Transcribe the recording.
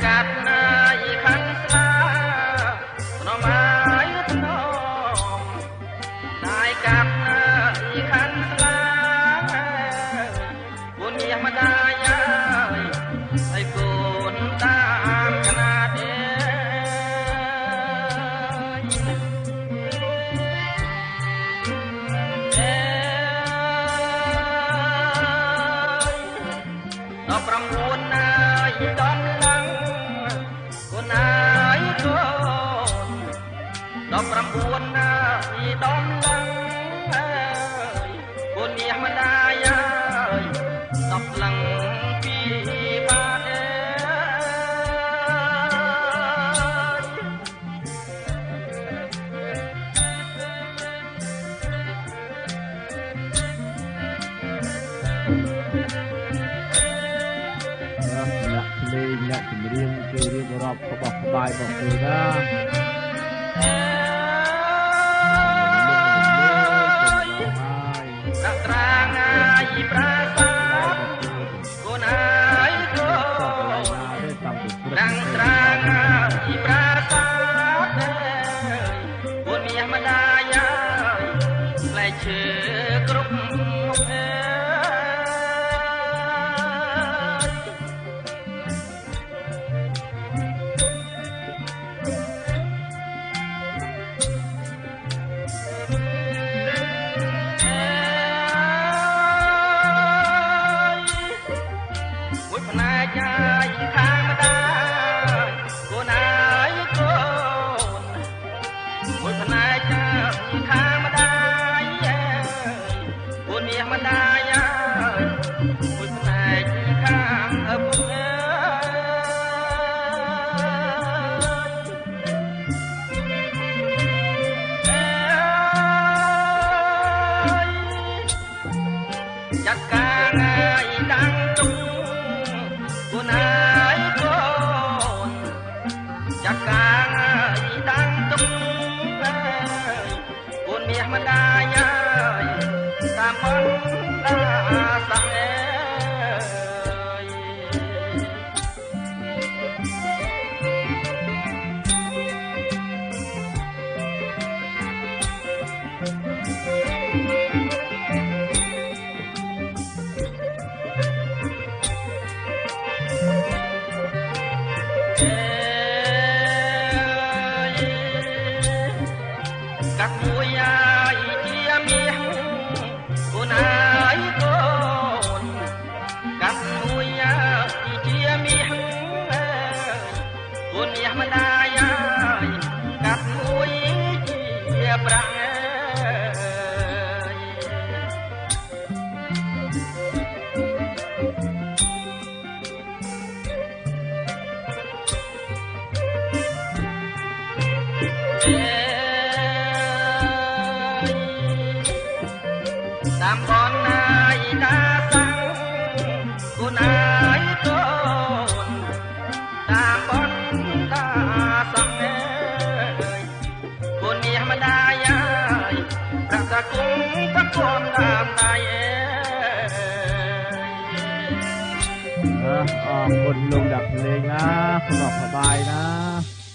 កាត់ណាយខាន់ស្លានំអាយថ្នមតែកាត់ណាយខាន់ស្លាបុញម្ដាយហើយកូនតាមកណាទេ19ណាយដំឡើងកូនណាយកូន19ណាយដំឡើងកូនមាសម្ដាយ10ឡើងពីបាទអ្នកចម្រៀងគេរៀបរាប់ក្បោះក្បាយមកគេណាត្រាងអាយប្រាសាទកូនអាយកូនត្រាងអាយប្រាសាទកូនមាសម្ដាយផ្លែឈើគ្រប់មុខខាងម្ដាយកូនអាយកូនមួយផ្នែកខាងម្ដាយកូនមាសម្ដាយមួយផ្នែកខាងឪពុកចាត់ការឲ្យតាំងទុំកូនអាយកូនចាត់ការឲ្យតាំងទុំកូនមាសម្ដាយតាមបណ្ដាសាក់កាត់មួយអាយជាមាសកូនអាយកូនកាត់មួយអាយជាមាសកូនមាសម្ដាយកាត់មួយជាប្រាក់តាមបនណាយតាសាំងកូនអាយកូនតាមបនតាសាំងកូនមាសម្ដាយប្រសាគង់ប្រគំតាមដៃអរគុណលោកដាក់ភ្លេងណាក្បោះក្បាយណា